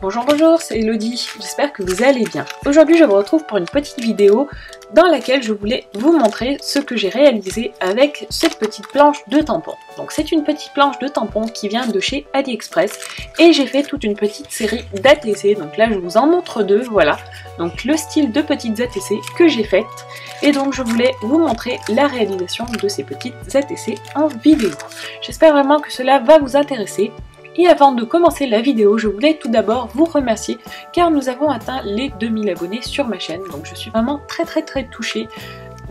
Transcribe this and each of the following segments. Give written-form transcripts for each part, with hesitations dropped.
Bonjour, c'est Elodie, j'espère que vous allez bien. Aujourd'hui je vous retrouve pour une petite vidéo dans laquelle je voulais vous montrer ce que j'ai réalisé avec cette petite planche de tampons. Donc c'est une petite planche de tampons qui vient de chez AliExpress et j'ai fait toute une petite série d'ATC, donc là je vous en montre deux, voilà. Donc le style de petites ATC que j'ai faites et donc je voulais vous montrer la réalisation de ces petites ATC en vidéo. J'espère vraiment que cela va vous intéresser. Et avant de commencer la vidéo, je voulais tout d'abord vous remercier car nous avons atteint les 2000 abonnés sur ma chaîne. Donc je suis vraiment très touchée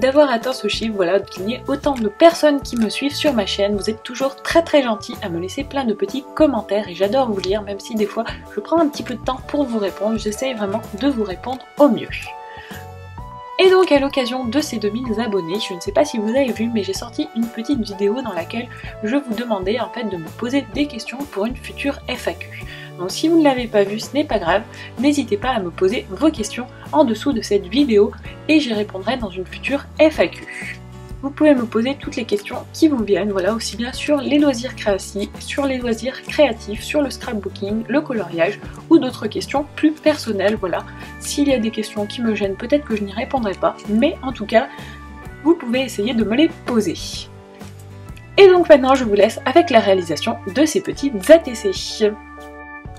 d'avoir atteint ce chiffre, voilà, qu'il y ait autant de personnes qui me suivent sur ma chaîne. Vous êtes toujours très gentils à me laisser plein de petits commentaires et j'adore vous lire, même si des fois je prends un petit peu de temps pour vous répondre. J'essaye vraiment de vous répondre au mieux. Et donc à l'occasion de ces 2000 abonnés, je ne sais pas si vous avez vu, mais j'ai sorti une petite vidéo dans laquelle je vous demandais en fait de me poser des questions pour une future FAQ. Donc si vous ne l'avez pas vu, ce n'est pas grave, n'hésitez pas à me poser vos questions en dessous de cette vidéo et j'y répondrai dans une future FAQ. Vous pouvez me poser toutes les questions qui vous viennent, voilà, aussi bien sur les loisirs créatifs, sur le scrapbooking, le coloriage ou d'autres questions plus personnelles, voilà. S'il y a des questions qui me gênent, peut-être que je n'y répondrai pas, mais en tout cas, vous pouvez essayer de me les poser. Et donc maintenant, je vous laisse avec la réalisation de ces petites ATC.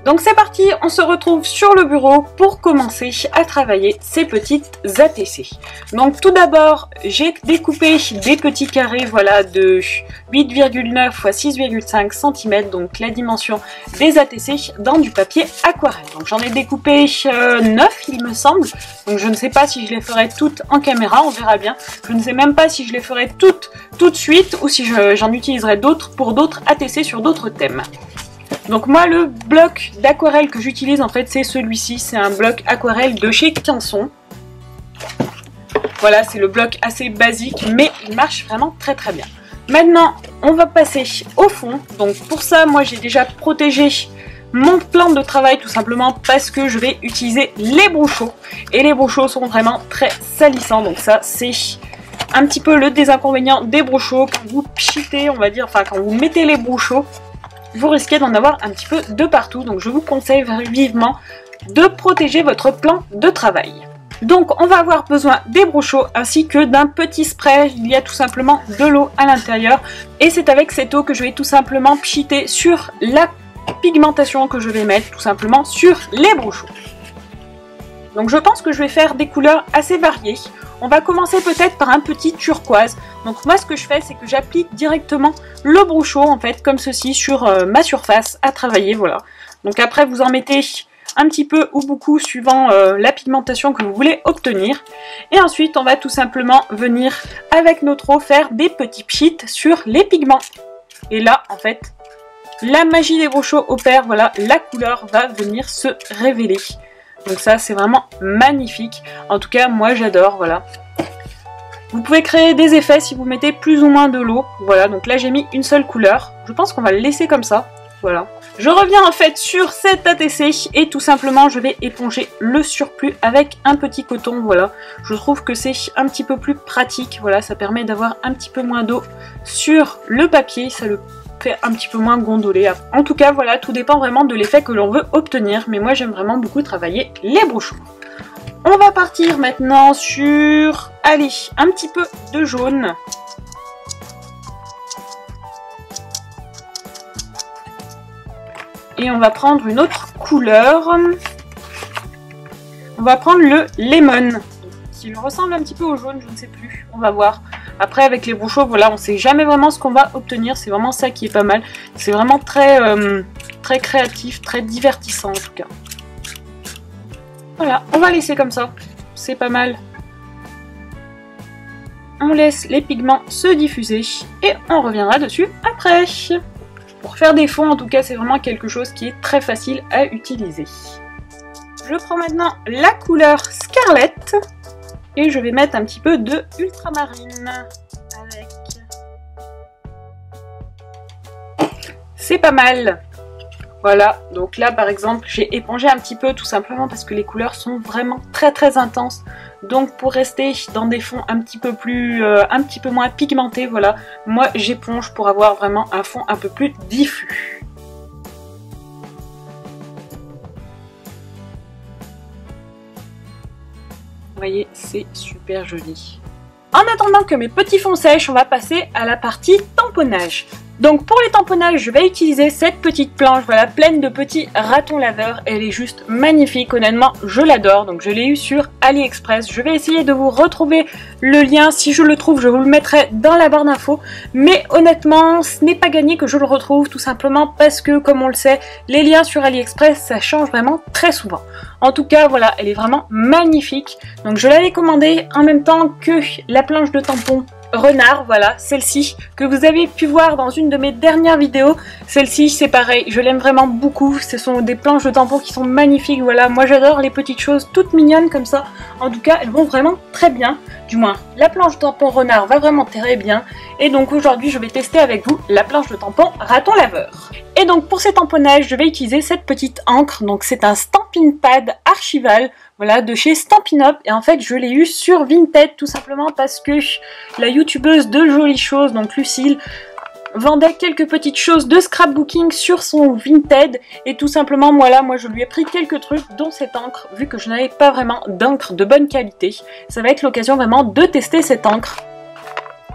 Donc c'est parti, on se retrouve sur le bureau pour commencer à travailler ces petites ATC. Donc tout d'abord, j'ai découpé des petits carrés, voilà, de 8,9 x 6,5 cm, donc la dimension des ATC, dans du papier aquarelle. Donc j'en ai découpé 9 il me semble, donc je ne sais pas si je les ferai toutes en caméra, on verra bien. Je ne sais même pas si je les ferai toutes tout de suite ou si j'en utiliserai d'autres pour d'autres ATC sur d'autres thèmes. Donc moi le bloc d'aquarelle que j'utilise en fait c'est celui-ci, c'est un bloc aquarelle de chez Quinson. Voilà, c'est le bloc assez basique mais il marche vraiment très bien. Maintenant on va passer au fond, donc pour ça moi j'ai déjà protégé mon plan de travail tout simplement parce que je vais utiliser les brochots et les brochots sont vraiment très salissants, donc ça c'est un petit peu le désinconvénient des brochots. Quand vous pchitez, on va dire, enfin quand vous mettez les brochots, vous risquez d'en avoir un petit peu de partout, donc je vous conseille vivement de protéger votre plan de travail. Donc on va avoir besoin des brochots ainsi que d'un petit spray, il y a tout simplement de l'eau à l'intérieur et c'est avec cette eau que je vais tout simplement pchiter sur la pigmentation que je vais mettre tout simplement sur les brochots. Donc je pense que je vais faire des couleurs assez variées. On va commencer peut-être par un petit turquoise. Donc moi ce que je fais c'est que j'applique directement le brochot en fait comme ceci sur ma surface à travailler, voilà. Donc après vous en mettez un petit peu ou beaucoup suivant la pigmentation que vous voulez obtenir. Et ensuite on va tout simplement venir avec notre eau faire des petits pchits sur les pigments. Et là en fait la magie des brochots opère, voilà, la couleur va venir se révéler. Donc ça c'est vraiment magnifique, en tout cas moi j'adore, voilà. Vous pouvez créer des effets si vous mettez plus ou moins de l'eau, voilà, donc là j'ai mis une seule couleur, je pense qu'on va le laisser comme ça, voilà. Je reviens en fait sur cette ATC et tout simplement je vais éponger le surplus avec un petit coton, voilà. Je trouve que c'est un petit peu plus pratique, voilà, ça permet d'avoir un petit peu moins d'eau sur le papier, ça le fait un petit peu moins gondolé. En tout cas voilà, tout dépend vraiment de l'effet que l'on veut obtenir, mais moi j'aime vraiment beaucoup travailler les brochots. On va partir maintenant sur, allez, un petit peu de jaune. Et on va prendre une autre couleur. On va prendre le lemon. S'il ressemble un petit peu au jaune, je ne sais plus, on va voir. Après avec les brochots, voilà, on ne sait jamais vraiment ce qu'on va obtenir, c'est vraiment ça qui est pas mal. C'est vraiment très créatif, très divertissant en tout cas. Voilà, on va laisser comme ça, c'est pas mal. On laisse les pigments se diffuser et on reviendra dessus après. Pour faire des fonds en tout cas, c'est vraiment quelque chose qui est très facile à utiliser. Je prends maintenant la couleur Scarlet. Et je vais mettre un petit peu de ultramarine avec. C'est pas mal. Voilà, donc là par exemple j'ai épongé un petit peu tout simplement parce que les couleurs sont vraiment très intenses. Donc pour rester dans des fonds un petit peu moins pigmentés, voilà, moi j'éponge pour avoir vraiment un fond un peu plus diffus. voyez, c'est super joli. En attendant que mes petits fonds sèchent, on va passer à la partie tamponnage. Donc pour les tamponnages, je vais utiliser cette petite planche, voilà, pleine de petits ratons laveurs. Elle est juste magnifique, honnêtement, je l'adore. Donc je l'ai eu sur AliExpress. Je vais essayer de vous retrouver le lien. Si je le trouve, je vous le mettrai dans la barre d'infos. Mais honnêtement, ce n'est pas gagné que je le retrouve, tout simplement parce que, comme on le sait, les liens sur AliExpress, ça change vraiment très souvent. En tout cas, voilà, elle est vraiment magnifique. Donc je l'avais commandée en même temps que la planche de tampon renard, voilà, celle-ci que vous avez pu voir dans une de mes dernières vidéos. Celle-ci, c'est pareil, je l'aime vraiment beaucoup. Ce sont des planches de tampon qui sont magnifiques, voilà. Moi, j'adore les petites choses toutes mignonnes comme ça. En tout cas, elles vont vraiment très bien. Du moins, la planche de tampon renard va vraiment très bien. Et donc aujourd'hui, je vais tester avec vous la planche de tampon raton laveur. Et donc pour ces tamponnages, je vais utiliser cette petite encre. Donc c'est un Stampin' Pad Archival, voilà, de chez Stampin' Up. Et en fait, je l'ai eu sur Vinted tout simplement parce que la youtubeuse de Jolies Choses, donc Lucille, vendait quelques petites choses de scrapbooking sur son Vinted. Et tout simplement, voilà, moi je lui ai pris quelques trucs, dont cette encre, vu que je n'avais pas vraiment d'encre de bonne qualité. Ça va être l'occasion vraiment de tester cette encre.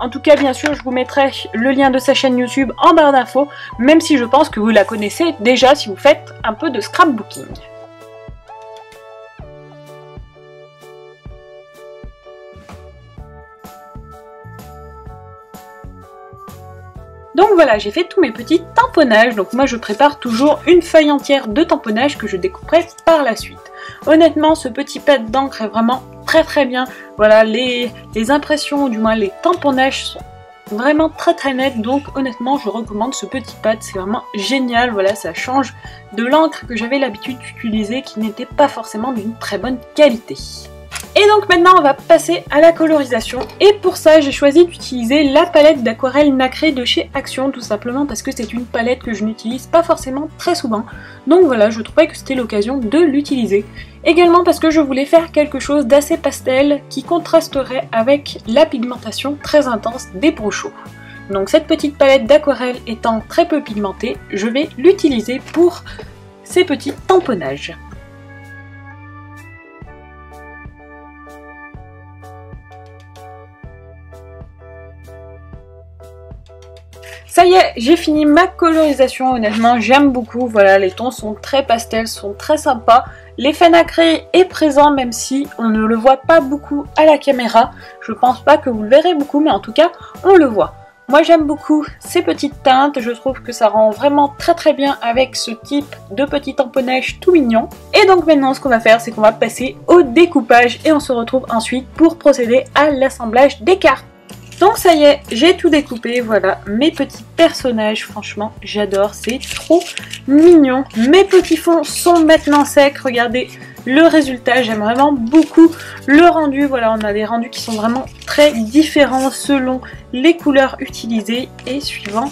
En tout cas, bien sûr, je vous mettrai le lien de sa chaîne YouTube en barre d'infos, même si je pense que vous la connaissez déjà si vous faites un peu de scrapbooking. Donc voilà, j'ai fait tous mes petits tamponnages. Donc moi je prépare toujours une feuille entière de tamponnage que je découperai par la suite. Honnêtement, ce petit pad d'encre est vraiment très bien. Voilà, les impressions, du moins les tamponnages sont vraiment très nets. Donc honnêtement, je recommande ce petit pad, c'est vraiment génial. Voilà, ça change de l'encre que j'avais l'habitude d'utiliser qui n'était pas forcément d'une très bonne qualité. Et donc maintenant on va passer à la colorisation, et pour ça j'ai choisi d'utiliser la palette d'aquarelle nacrée de chez Action, tout simplement parce que c'est une palette que je n'utilise pas forcément très souvent. Donc voilà, je trouvais que c'était l'occasion de l'utiliser. Également parce que je voulais faire quelque chose d'assez pastel qui contrasterait avec la pigmentation très intense des brochaux. Donc cette petite palette d'aquarelle étant très peu pigmentée, je vais l'utiliser pour ces petits tamponnages. Ça y est, j'ai fini ma colorisation, honnêtement j'aime beaucoup, voilà, les tons sont très pastels, sont très sympas. L'effet nacré est présent même si on ne le voit pas beaucoup à la caméra. Je pense pas que vous le verrez beaucoup, mais en tout cas on le voit. Moi j'aime beaucoup ces petites teintes, je trouve que ça rend vraiment très bien avec ce type de petit tamponnage tout mignon. Et donc maintenant ce qu'on va faire, c'est qu'on va passer au découpage et on se retrouve ensuite pour procéder à l'assemblage des cartes. Donc ça y est, j'ai tout découpé, voilà, mes petits personnages, franchement, j'adore, c'est trop mignon. Mes petits fonds sont maintenant secs, regardez le résultat, j'aime vraiment beaucoup le rendu, voilà, on a des rendus qui sont vraiment très différents selon les couleurs utilisées et suivant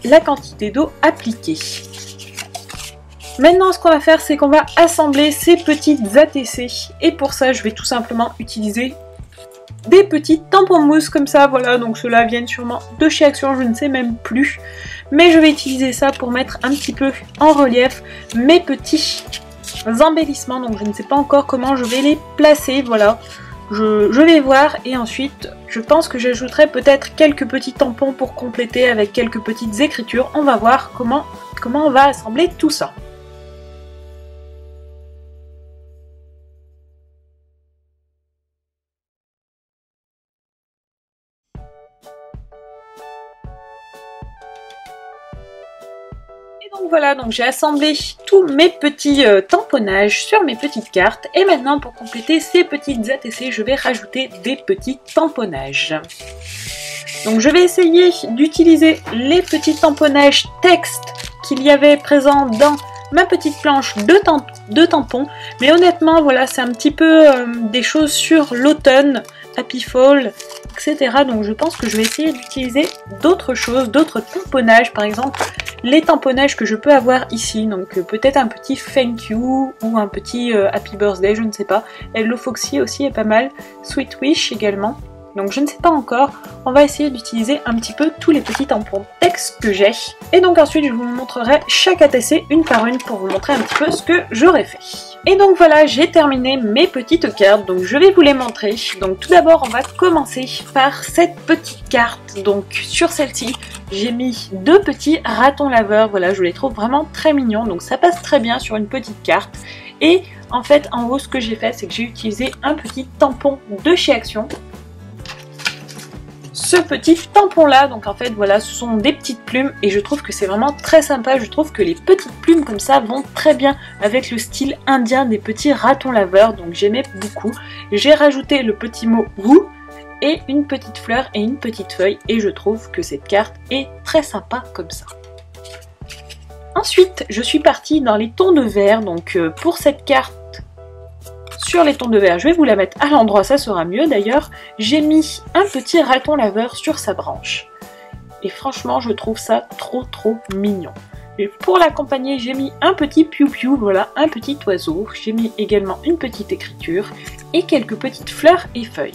la quantité d'eau appliquée. Maintenant, ce qu'on va faire, c'est qu'on va assembler ces petites ATC, et pour ça, je vais tout simplement utiliser des petits tampons mousse comme ça, voilà, donc ceux-là viennent sûrement de chez Action, je ne sais même plus, mais je vais utiliser ça pour mettre un petit peu en relief mes petits embellissements, donc je ne sais pas encore comment je vais les placer, voilà, je vais voir, et ensuite je pense que j'ajouterai peut-être quelques petits tampons pour compléter avec quelques petites écritures. On va voir comment on va assembler tout ça. Donc voilà, donc j'ai assemblé tous mes petits tamponnages sur mes petites cartes, et maintenant pour compléter ces petites ATC, je vais rajouter des petits tamponnages. Donc je vais essayer d'utiliser les petits tamponnages texte qu'il y avait présents dans ma petite planche de tampons, mais honnêtement voilà, c'est un petit peu des choses sur l'automne, Happy Fall, etc. Donc je pense que je vais essayer d'utiliser d'autres choses, d'autres tamponnages, par exemple les tamponnages que je peux avoir ici, donc peut-être un petit Thank You ou un petit Happy Birthday, je ne sais pas. Hello Foxy aussi est pas mal, Sweet Wish également. Donc je ne sais pas encore, on va essayer d'utiliser un petit peu tous les petits tampons texte que j'ai. Et donc ensuite je vous montrerai chaque ATC une par une pour vous montrer un petit peu ce que j'aurais fait. Et donc voilà, j'ai terminé mes petites cartes, donc je vais vous les montrer. Donc tout d'abord on va commencer par cette petite carte. Donc sur celle-ci, j'ai mis 2 petits ratons laveurs, voilà, je les trouve vraiment très mignons, donc ça passe très bien sur une petite carte. Et en fait en haut ce que j'ai fait, c'est que j'ai utilisé un petit tampon de chez Action. Ce petit tampon là, donc en fait voilà, ce sont des petites plumes et je trouve que c'est vraiment très sympa. Je trouve que les petites plumes comme ça vont très bien avec le style indien des petits ratons laveurs, donc j'aimais beaucoup. J'ai rajouté le petit mot woo et une petite fleur et une petite feuille et je trouve que cette carte est très sympa comme ça. Ensuite je suis partie dans les tons de vert, donc pour cette carte sur les tons de vert, je vais vous la mettre à l'endroit, ça sera mieux d'ailleurs. J'ai mis un petit raton laveur sur sa branche. Et franchement, je trouve ça trop mignon. Et pour l'accompagner, j'ai mis un petit piou-piou, voilà, un petit oiseau. J'ai mis également une petite écriture et quelques petites fleurs et feuilles.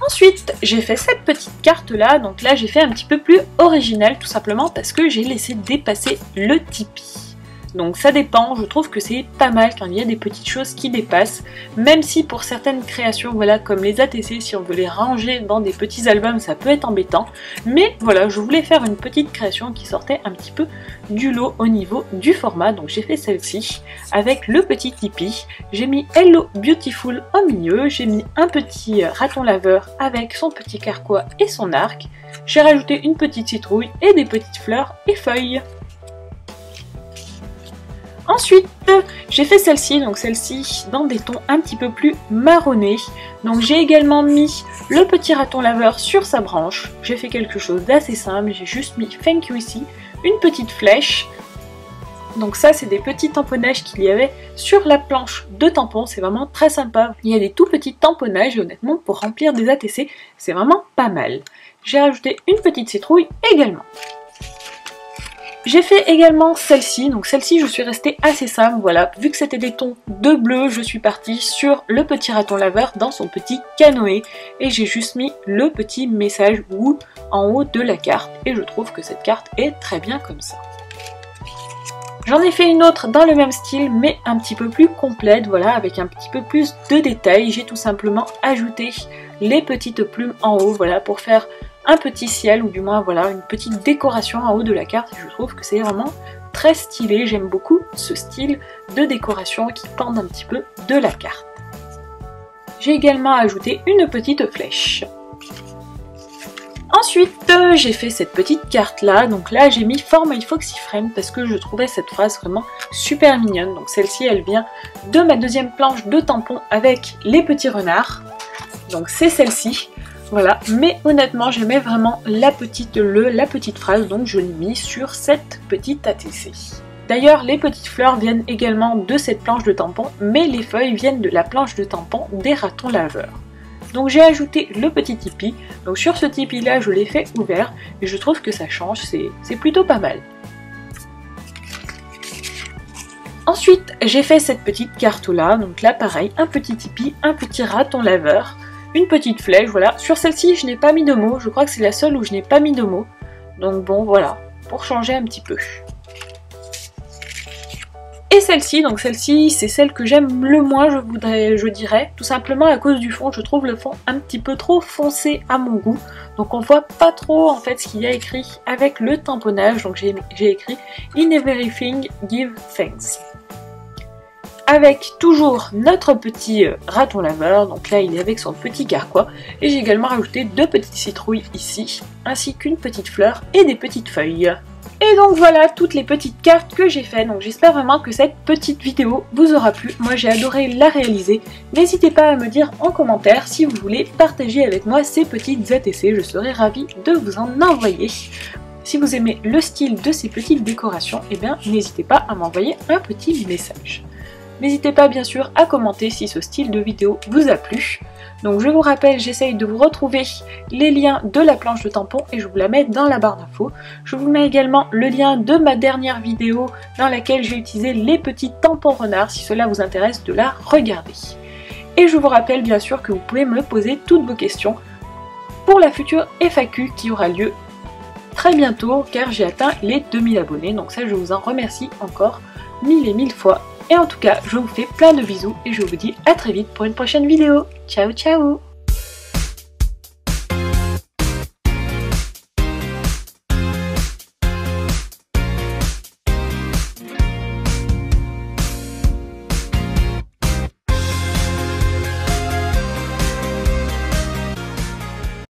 Ensuite, j'ai fait cette petite carte là, donc là j'ai fait un petit peu plus original tout simplement parce que j'ai laissé dépasser le Tipeee. Donc ça dépend, je trouve que c'est pas mal quand il y a des petites choses qui dépassent, même si pour certaines créations, voilà, comme les ATC, si on veut les ranger dans des petits albums, ça peut être embêtant. Mais voilà, je voulais faire une petite création qui sortait un petit peu du lot au niveau du format, donc j'ai fait celle-ci avec le petit Tipeee. J'ai mis Hello Beautiful au milieu, j'ai mis un petit raton laveur avec son petit carquois et son arc. J'ai rajouté une petite citrouille et des petites fleurs et feuilles. Ensuite, j'ai fait celle-ci, donc celle-ci dans des tons un petit peu plus marronnés. Donc j'ai également mis le petit raton laveur sur sa branche. J'ai fait quelque chose d'assez simple, j'ai juste mis Thank you ici, une petite flèche. Donc ça, c'est des petits tamponnages qu'il y avait sur la planche de tampons, c'est vraiment très sympa. Il y a des tout petits tamponnages et honnêtement, pour remplir des ATC, c'est vraiment pas mal. J'ai rajouté une petite citrouille également. J'ai fait également celle-ci, donc celle-ci je suis restée assez simple, voilà, vu que c'était des tons de bleu, je suis partie sur le petit raton laveur dans son petit canoë et j'ai juste mis le petit message Woo en haut de la carte et je trouve que cette carte est très bien comme ça. J'en ai fait une autre dans le même style mais un petit peu plus complète, voilà, avec un petit peu plus de détails. J'ai tout simplement ajouté les petites plumes en haut, voilà, pour faire un petit ciel ou du moins voilà une petite décoration en haut de la carte. Je trouve que c'est vraiment très stylé, j'aime beaucoup ce style de décoration qui pend un petit peu de la carte. J'ai également ajouté une petite flèche. Ensuite, j'ai fait cette petite carte là, donc là j'ai mis For My Foxy Friend parce que je trouvais cette phrase vraiment super mignonne. Donc celle-ci elle vient de ma deuxième planche de tampons avec les petits renards. Donc c'est celle-ci. Voilà, mais honnêtement j'aimais vraiment la petite phrase, donc je l'ai mis sur cette petite ATC. D'ailleurs les petites fleurs viennent également de cette planche de tampons, mais les feuilles viennent de la planche de tampons des ratons laveurs. Donc j'ai ajouté le petit Tipeee, donc sur ce Tipeee là je l'ai fait ouvert, et je trouve que ça change, c'est plutôt pas mal. Ensuite j'ai fait cette petite carte là, donc là pareil, un petit Tipeee, un petit raton laveur, une petite flèche, voilà. Sur celle-ci, je n'ai pas mis de mots. Je crois que c'est la seule où je n'ai pas mis de mots. Donc bon, voilà, pour changer un petit peu. Et celle-ci, donc celle-ci, c'est celle que j'aime le moins, je dirais. Tout simplement à cause du fond. Je trouve le fond un petit peu trop foncé à mon goût. Donc on voit pas trop en fait ce qu'il y a écrit avec le tamponnage. Donc j'ai écrit In everything, give thanks. Avec toujours notre petit raton laveur, donc là il est avec son petit carquois, et j'ai également rajouté 2 petites citrouilles ici, ainsi qu'une petite fleur et des petites feuilles. Et donc voilà toutes les petites cartes que j'ai faites, donc j'espère vraiment que cette petite vidéo vous aura plu, moi j'ai adoré la réaliser. N'hésitez pas à me dire en commentaire si vous voulez partager avec moi ces petites ATC, je serai ravie de vous en envoyer. Si vous aimez le style de ces petites décorations, eh bien n'hésitez pas à m'envoyer un petit message. N'hésitez pas bien sûr à commenter si ce style de vidéo vous a plu. Donc je vous rappelle, j'essaye de vous retrouver les liens de la planche de tampons et je vous la mets dans la barre d'infos. Je vous mets également le lien de ma dernière vidéo dans laquelle j'ai utilisé les petits tampons renards si cela vous intéresse de la regarder. Et je vous rappelle bien sûr que vous pouvez me poser toutes vos questions pour la future FAQ qui aura lieu très bientôt car j'ai atteint les 2000 abonnés. Donc ça, je vous en remercie encore 1000 et 1000 fois. Et en tout cas, je vous fais plein de bisous et je vous dis à très vite pour une prochaine vidéo. Ciao ciao!